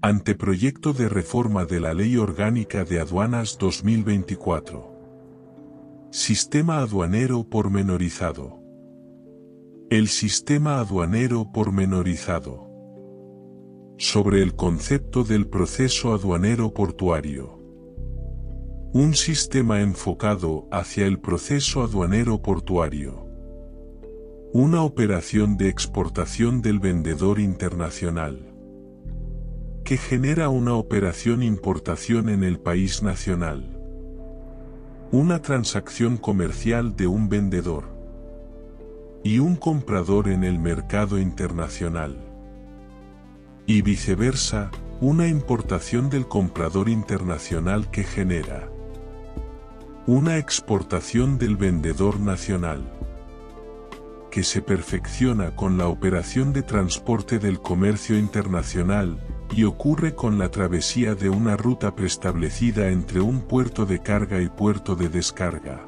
Anteproyecto de reforma de la Ley Orgánica de Aduanas 2024. Sistema aduanero pormenorizado. El sistema aduanero pormenorizado. Sobre el concepto del proceso aduanero portuario. Un sistema enfocado hacia el proceso aduanero portuario. Una operación de exportación del vendedor internacional que genera una operación importación en el país nacional. Una transacción comercial de un vendedor y un comprador en el mercado internacional. Y viceversa, una importación del comprador internacional que genera una exportación del vendedor nacional, que se perfecciona con la operación de transporte del comercio internacional, y ocurre con la travesía de una ruta preestablecida entre un puerto de carga y puerto de descarga.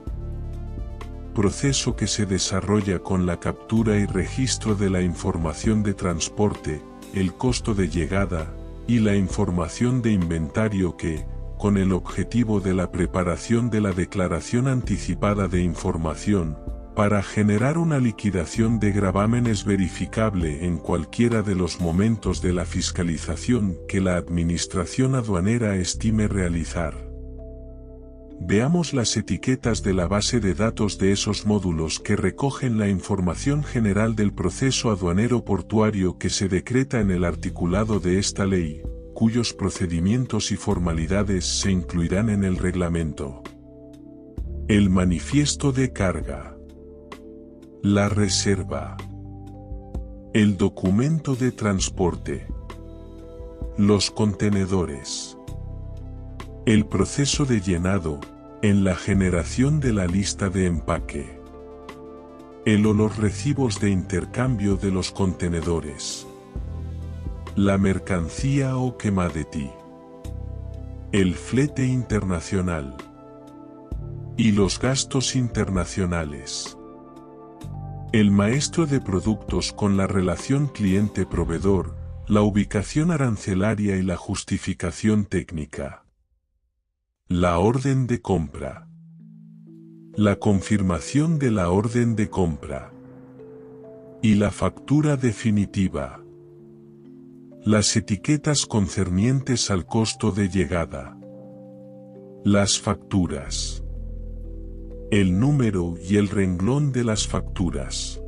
Proceso que se desarrolla con la captura y registro de la información de transporte, el costo de llegada, y la información de inventario que, con el objetivo de la preparación de la declaración anticipada de información, para generar una liquidación de gravámenes verificable en cualquiera de los momentos de la fiscalización que la Administración Aduanera estime realizar. Veamos las etiquetas de la base de datos de esos módulos que recogen la información general del proceso aduanero portuario que se decreta en el articulado de esta ley, cuyos procedimientos y formalidades se incluirán en el reglamento. El manifiesto de carga. La reserva. El documento de transporte. Los contenedores. El proceso de llenado, en la generación de la lista de empaque. El o los recibos de intercambio de los contenedores. La mercancía o quemadetí. El flete internacional. Y los gastos internacionales. El maestro de productos con la relación cliente-proveedor, la ubicación arancelaria y la justificación técnica. La orden de compra. La confirmación de la orden de compra. Y la factura definitiva. Las etiquetas concernientes al costo de llegada. Las facturas. El número y el renglón de las facturas.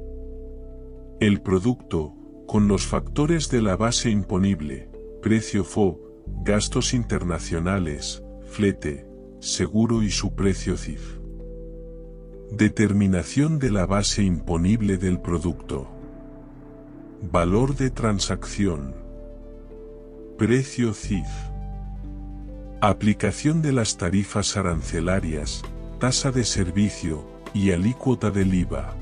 El producto, con los factores de la base imponible, precio FOB, gastos internacionales, flete, seguro y su precio CIF. Determinación de la base imponible del producto. Valor de transacción. Precio CIF. Aplicación de las tarifas arancelarias, tasa de servicio, y alícuota del IVA.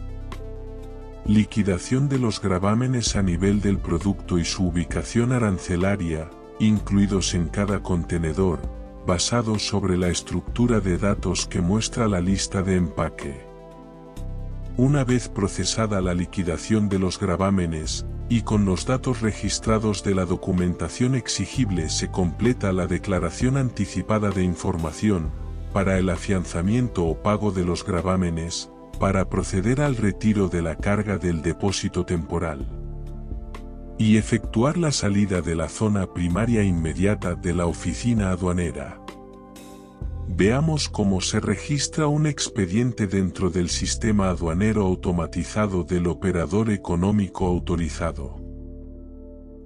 Liquidación de los gravámenes a nivel del producto y su ubicación arancelaria, incluidos en cada contenedor, basados sobre la estructura de datos que muestra la lista de empaque. Una vez procesada la liquidación de los gravámenes, y con los datos registrados de la documentación exigible se completa la declaración anticipada de información, para el afianzamiento o pago de los gravámenes, para proceder al retiro de la carga del depósito temporal. Y efectuar la salida de la zona primaria inmediata de la oficina aduanera. Veamos cómo se registra un expediente dentro del sistema aduanero automatizado del operador económico autorizado.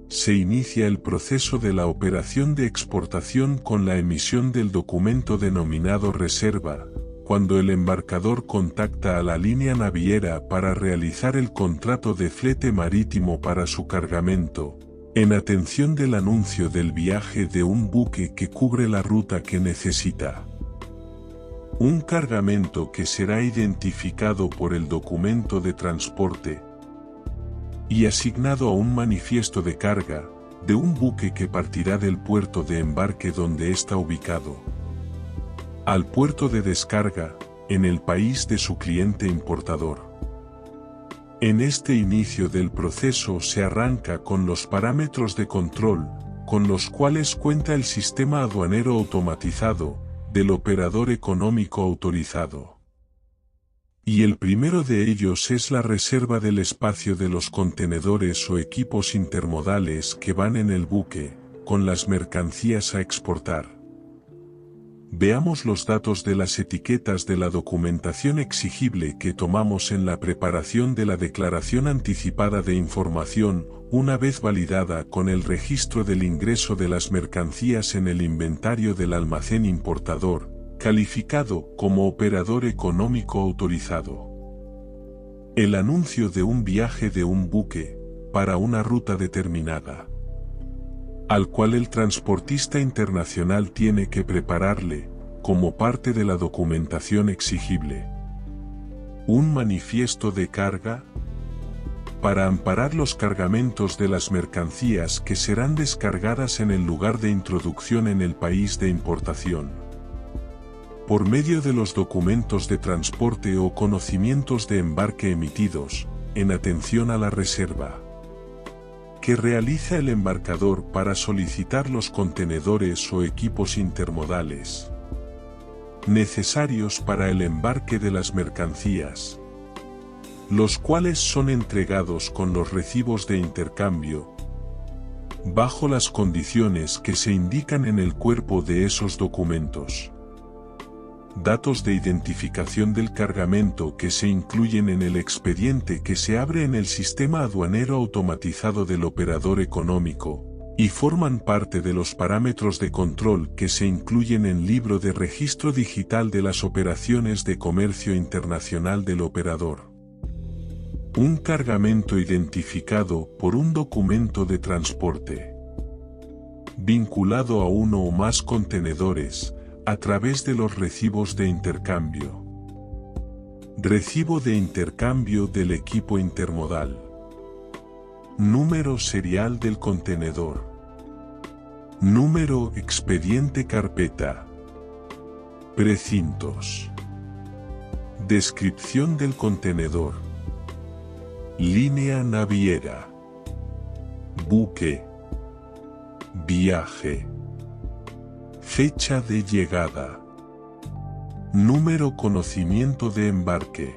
Se inicia el proceso de la operación de exportación con la emisión del documento denominado reserva, cuando el embarcador contacta a la línea naviera para realizar el contrato de flete marítimo para su cargamento, en atención del anuncio del viaje de un buque que cubre la ruta que necesita. Un cargamento que será identificado por el documento de transporte y asignado a un manifiesto de carga, de un buque que partirá del puerto de embarque donde está ubicado, al puerto de descarga, en el país de su cliente importador. En este inicio del proceso se arranca con los parámetros de control, con los cuales cuenta el sistema aduanero automatizado del operador económico autorizado. Y el primero de ellos es la reserva del espacio de los contenedores o equipos intermodales que van en el buque, con las mercancías a exportar. Veamos los datos de las etiquetas de la documentación exigible que tomamos en la preparación de la declaración anticipada de información, una vez validada con el registro del ingreso de las mercancías en el inventario del almacén importador, calificado como operador económico autorizado. El anuncio de un viaje de un buque, para una ruta determinada, al cual el transportista internacional tiene que prepararle, como parte de la documentación exigible, un manifiesto de carga, para amparar los cargamentos de las mercancías que serán descargadas en el lugar de introducción en el país de importación, por medio de los documentos de transporte o conocimientos de embarque emitidos, en atención a la reserva que realiza el embarcador para solicitar los contenedores o equipos intermodales necesarios para el embarque de las mercancías, los cuales son entregados con los recibos de intercambio, bajo las condiciones que se indican en el cuerpo de esos documentos. Datos de identificación del cargamento que se incluyen en el expediente que se abre en el sistema aduanero automatizado del operador económico, y forman parte de los parámetros de control que se incluyen en el libro de registro digital de las operaciones de comercio internacional del operador. Un cargamento identificado por un documento de transporte, vinculado a uno o más contenedores, a través de los recibos de intercambio. Recibo de intercambio del equipo intermodal. Número serial del contenedor. Número expediente carpeta. Precintos. Descripción del contenedor. Línea naviera. Buque. Viaje. Fecha de llegada. Número conocimiento de embarque.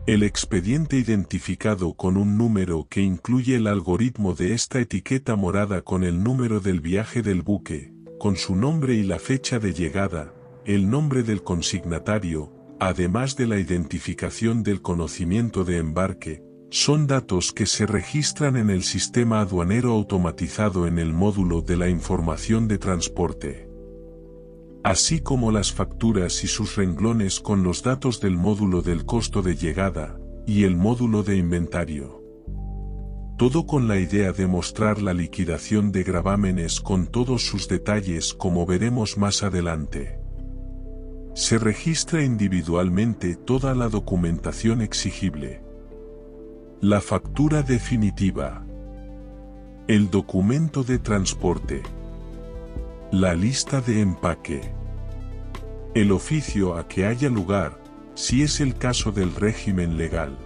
El expediente identificado con un número que incluye el algoritmo de esta etiqueta morada con el número del viaje del buque, con su nombre y la fecha de llegada, el nombre del consignatario, además de la identificación del conocimiento de embarque, son datos que se registran en el sistema aduanero automatizado en el módulo de la información de transporte, así como las facturas y sus renglones con los datos del módulo del costo de llegada, y el módulo de inventario. Todo con la idea de mostrar la liquidación de gravámenes con todos sus detalles como veremos más adelante. Se registra individualmente toda la documentación exigible. La factura definitiva. El documento de transporte. La lista de empaque. El oficio a que haya lugar, si es el caso del régimen legal.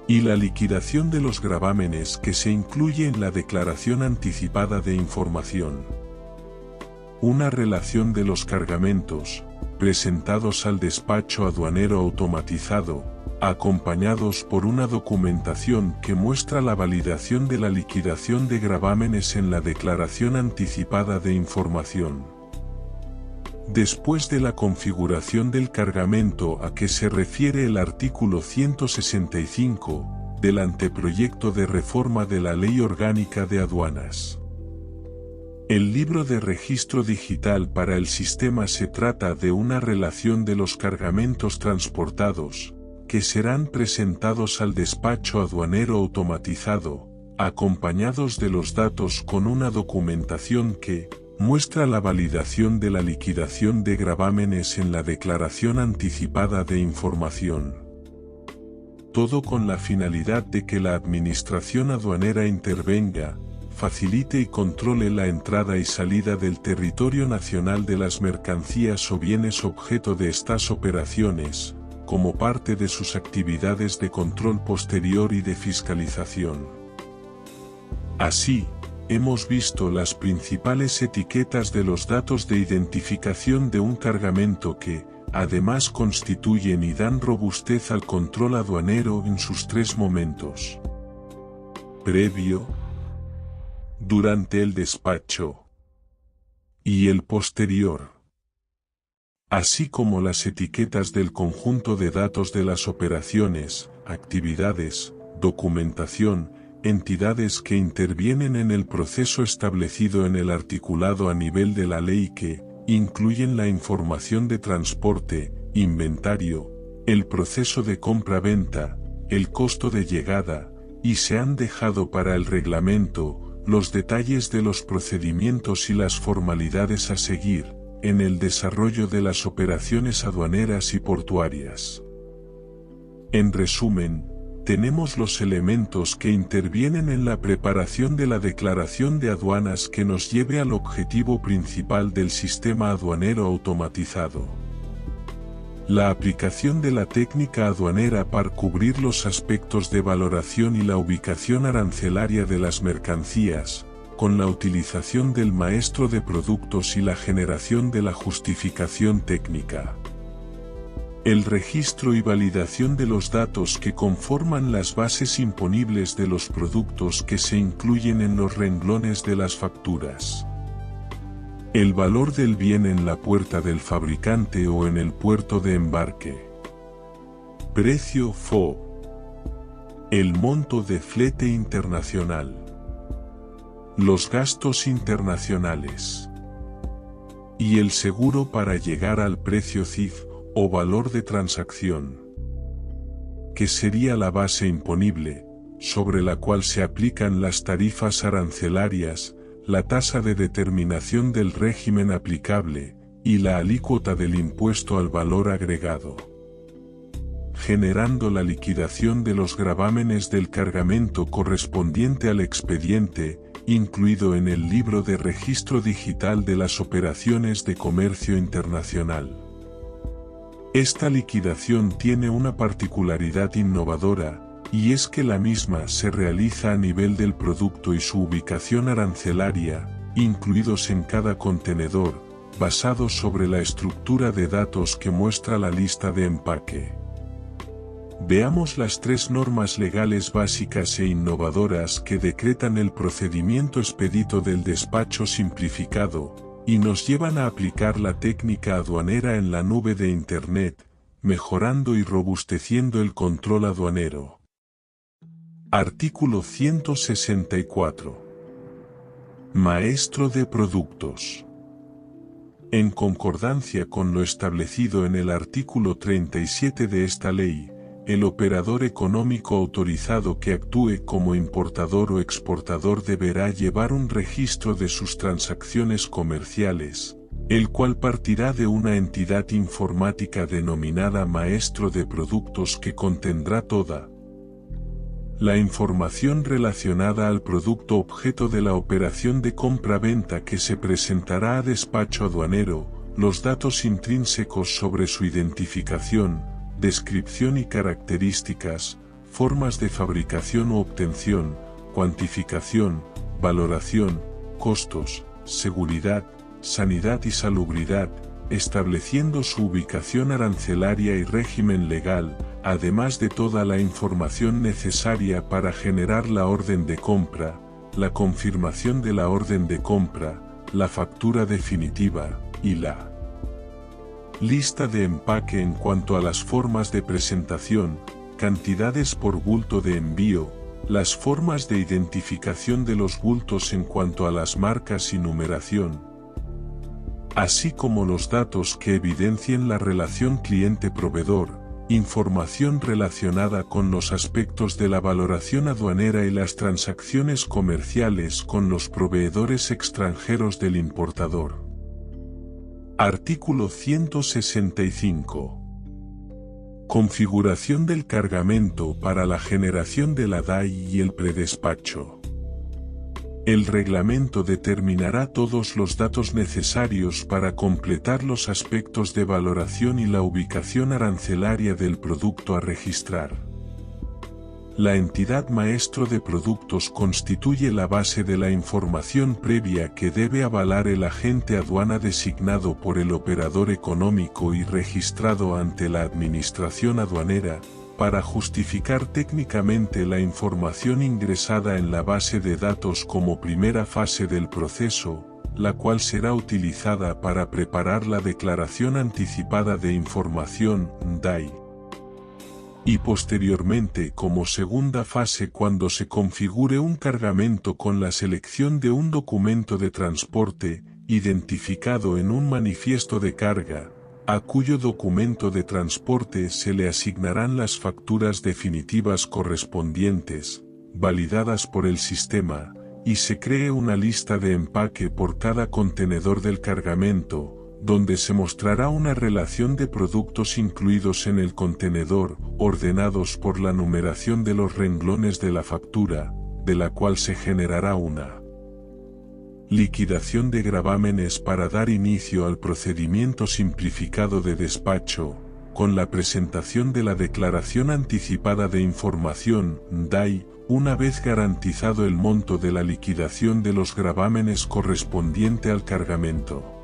Y la liquidación de los gravámenes que se incluye en la declaración anticipada de información. Una relación de los cargamentos, presentados al despacho aduanero automatizado, acompañados por una documentación que muestra la validación de la liquidación de gravámenes en la declaración anticipada de información. Después de la configuración del cargamento a que se refiere el artículo 165 del anteproyecto de reforma de la Ley Orgánica de Aduanas. El libro de registro digital para el sistema se trata de una relación de los cargamentos transportados, que serán presentados al despacho aduanero automatizado, acompañados de los datos con una documentación que muestra la validación de la liquidación de gravámenes en la declaración anticipada de información. Todo con la finalidad de que la administración aduanera intervenga, facilite y controle la entrada y salida del territorio nacional de las mercancías o bienes objeto de estas operaciones, como parte de sus actividades de control posterior y de fiscalización. Así, hemos visto las principales etiquetas de los datos de identificación de un cargamento que, además, constituyen y dan robustez al control aduanero en sus tres momentos: previo, durante el despacho y el posterior, así como las etiquetas del conjunto de datos de las operaciones, actividades, documentación, entidades que intervienen en el proceso establecido en el articulado a nivel de la ley que incluyen la información de transporte, inventario, el proceso de compra-venta, el costo de llegada, y se han dejado para el reglamento los detalles de los procedimientos y las formalidades a seguir en el desarrollo de las operaciones aduaneras y portuarias. En resumen, tenemos los elementos que intervienen en la preparación de la declaración de aduanas que nos lleve al objetivo principal del sistema aduanero automatizado: la aplicación de la técnica aduanera para cubrir los aspectos de valoración y la ubicación arancelaria de las mercancías, con la utilización del maestro de productos y la generación de la justificación técnica. El registro y validación de los datos que conforman las bases imponibles de los productos que se incluyen en los renglones de las facturas. El valor del bien en la puerta del fabricante o en el puerto de embarque. Precio FOB. El monto de flete internacional. Los gastos internacionales. Y el seguro para llegar al precio CIF, o valor de transacción, que sería la base imponible, sobre la cual se aplican las tarifas arancelarias, la tasa de determinación del régimen aplicable, y la alícuota del impuesto al valor agregado, generando la liquidación de los gravámenes del cargamento correspondiente al expediente, incluido en el libro de registro digital de las operaciones de comercio internacional. Esta liquidación tiene una particularidad innovadora, y es que la misma se realiza a nivel del producto y su ubicación arancelaria, incluidos en cada contenedor, basado sobre la estructura de datos que muestra la lista de empaque. Veamos las tres normas legales básicas e innovadoras que decretan el procedimiento expedito del despacho simplificado, y nos llevan a aplicar la técnica aduanera en la nube de Internet, mejorando y robusteciendo el control aduanero. Artículo 164. Maestro de productos. En concordancia con lo establecido en el artículo 37 de esta ley, el operador económico autorizado que actúe como importador o exportador deberá llevar un registro de sus transacciones comerciales, el cual partirá de una entidad informática denominada maestro de productos que contendrá toda la información relacionada al producto objeto de la operación de compra-venta que se presentará a despacho aduanero, los datos intrínsecos sobre su identificación, descripción y características, formas de fabricación u obtención, cuantificación, valoración, costos, seguridad, sanidad y salubridad, estableciendo su ubicación arancelaria y régimen legal, además de toda la información necesaria para generar la orden de compra, la confirmación de la orden de compra, la factura definitiva, y la lista de empaque en cuanto a las formas de presentación, cantidades por bulto de envío, las formas de identificación de los bultos en cuanto a las marcas y numeración, así como los datos que evidencien la relación cliente-proveedor, información relacionada con los aspectos de la valoración aduanera y las transacciones comerciales con los proveedores extranjeros del importador. Artículo 165. Configuración del cargamento para la generación de la DAI y el predespacho. El reglamento determinará todos los datos necesarios para completar los aspectos de valoración y la ubicación arancelaria del producto a registrar. La entidad maestro de productos constituye la base de la información previa que debe avalar el agente aduana designado por el operador económico y registrado ante la administración aduanera, para justificar técnicamente la información ingresada en la base de datos como primera fase del proceso, la cual será utilizada para preparar la Declaración Anticipada de Información, DAI. Y posteriormente como segunda fase cuando se configure un cargamento con la selección de un documento de transporte, identificado en un manifiesto de carga, a cuyo documento de transporte se le asignarán las facturas definitivas correspondientes, validadas por el sistema, y se cree una lista de empaque por cada contenedor del cargamento, donde se mostrará una relación de productos incluidos en el contenedor, ordenados por la numeración de los renglones de la factura, de la cual se generará una liquidación de gravámenes para dar inicio al procedimiento simplificado de despacho, con la presentación de la Declaración Anticipada de Información, DAI, una vez garantizado el monto de la liquidación de los gravámenes correspondiente al cargamento.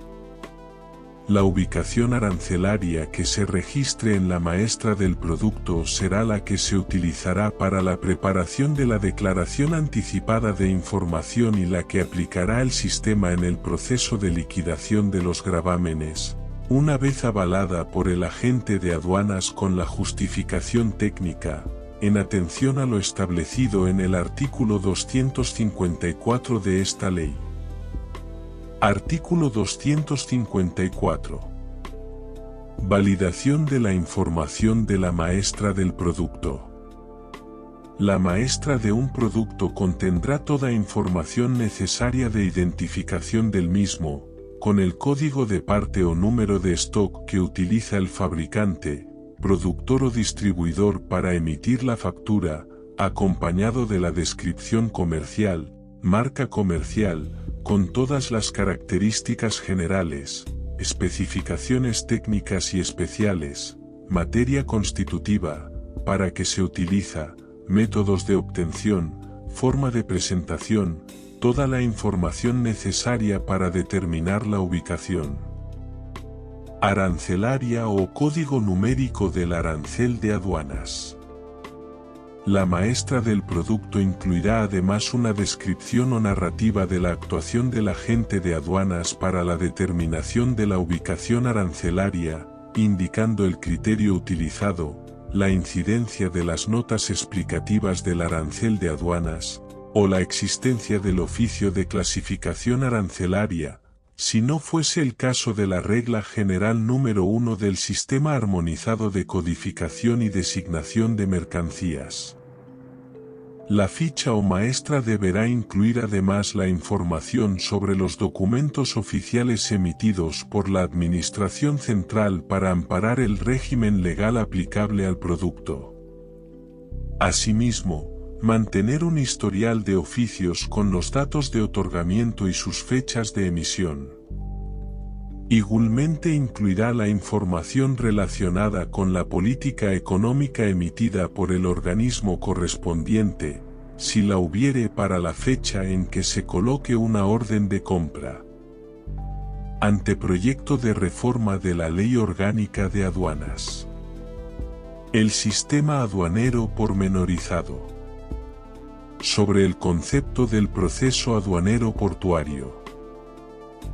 La ubicación arancelaria que se registre en la maestra del producto será la que se utilizará para la preparación de la Declaración Anticipada de Información y la que aplicará el sistema en el proceso de liquidación de los gravámenes, una vez avalada por el agente de aduanas con la justificación técnica, en atención a lo establecido en el artículo 254 de esta ley. Artículo 254. Validación de la información de la maestra del producto. La maestra de un producto contendrá toda información necesaria de identificación del mismo, con el código de parte o número de stock que utiliza el fabricante, productor o distribuidor para emitir la factura, acompañado de la descripción comercial, marca comercial, con todas las características generales, especificaciones técnicas y especiales, materia constitutiva, para que se utiliza, métodos de obtención, forma de presentación, toda la información necesaria para determinar la ubicación arancelaria o código numérico del arancel de aduanas. La maestra del producto incluirá además una descripción o narrativa de la actuación del agente de aduanas para la determinación de la ubicación arancelaria, indicando el criterio utilizado, la incidencia de las notas explicativas del arancel de aduanas, o la existencia del oficio de clasificación arancelaria, si no fuese el caso de la Regla General número 1 del Sistema Armonizado de Codificación y Designación de Mercancías. La ficha o maestra deberá incluir además la información sobre los documentos oficiales emitidos por la Administración Central para amparar el régimen legal aplicable al producto. Asimismo, mantener un historial de oficios con los datos de otorgamiento y sus fechas de emisión. Igualmente incluirá la información relacionada con la política económica emitida por el organismo correspondiente, si la hubiere para la fecha en que se coloque una orden de compra. Anteproyecto de reforma de la Ley Orgánica de Aduanas. El sistema aduanero pormenorizado. Sobre el concepto del proceso aduanero portuario.